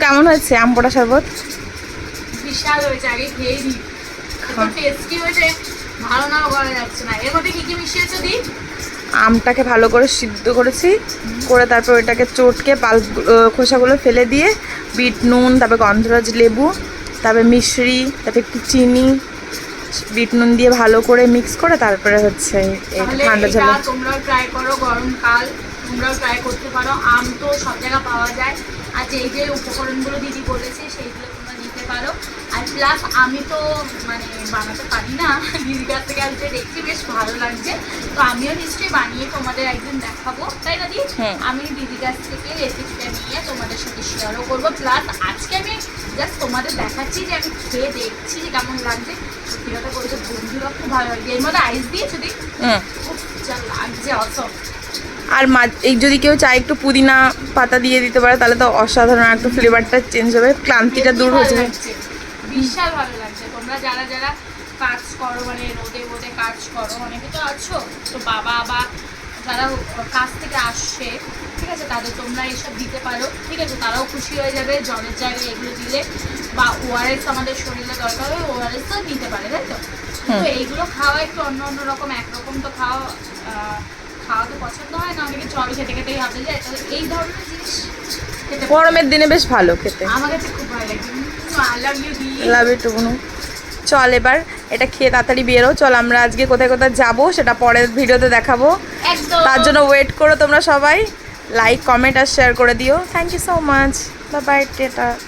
কেমন হয়েছে আম পোড়া শরবত? বিশাল হয়েছে, আগে খেয়ে নি। টেস্টি হয়েছে, ভালো নাও করা যাচ্ছে না। এর মধ্যে কি কি মিশিয়েছো দি? আমটাকে ভালো করে সিদ্ধ করেছি, করে তারপর ওইটাকে চটকে খোসাগুলো ফেলে দিয়ে বিট নুন, তারপর গন্ধরাজ লেবু, তারপরে মিশ্রি, তারপরে একটু চিনি, বিট নুন দিয়ে ভালো করে মিক্স করে তারপরে হচ্ছে এই ঠান্ডা জল। তোমরাও ট্রাই করো, গরমকাল তোমরাও ট্রাই করতে পারো। আম তো সব জায়গায় পাওয়া যায়, আর যে উপকরণগুলো দিদি বলেছে সেইগুলো তোমরা নিতে পারো। আর প্লাস আমি তো মানে বানাতে পারি না, দিদির কাছ থেকে আজকে দেখছি বেশ ভালো লাগছে, তো আমিও নিশ্চয়ই বানিয়ে তোমাদের একদিন দেখাবো, তাই না দিদি? আমি দিদির কাছ থেকে রেসিপিটা নিয়ে তোমাদের সাথে শেয়ারও করবো। প্লাস আজকে আমি জাস্ট তোমাদের দেখাচ্ছি যে আমি খেয়ে দেখছি যে কেমন লাগছে। সত্যি কথা বলতে বন্ধুরা খুব ভালো লাগছে। এর মধ্যে আইস দিয়েছো দিদি? যা লাগছে অসম। আর এই যদি কেউ চায় একটু পুদিনা পাতা দিয়ে দিতে পারে তাহলে তো অসাধারণ, একটু ফ্লেভারটা চেঞ্জ হবে, ক্লান্তিটা দূর হয়ে যাবে। বিশাল ভালো লাগছে। তোমরা যারা যারা কাজ করো, মানে রোদে রোদে কাজ করো, অনেকে তো আছো, তো বাবা বা যারা কাজ থেকে আসছে, ঠিক আছে, তাদের তোমরা এইসব দিতে পারো, ঠিক আছে, তারাও খুশি হয়ে যাবে। জলের জায়গায় এগুলো দিলে, বা ওআরএস আমাদের শরীরে দরকার হবে, ওআরএস তো নিতে পারে, তাই তো? তো এইগুলো খাওয়া একটু অন্য অন্য রকম, একরকম তো খাওয়া তো পছন্দ হয় না অনেকে, জল খেতে খেতেই হাতে যায়, তাহলে এই ধরনের জিনিস গরমের দিনে বেশ ভালো খেতে, আমার কাছে খুব ভালো লাগে। আই লাভ ইউ দি। Love you too Bunu. চল এবার এটা খেয়ে তাড়াতাড়ি বেরো। চল আমরা আজকে কোথায় কোথায় যাবো সেটা পরের ভিডিওতে দেখাবো, তার জন্য ওয়েট করো তোমরা সবাই। লাইক, কমেন্ট আর শেয়ার করে দিও। Thank you so much, bye bye, টেটা।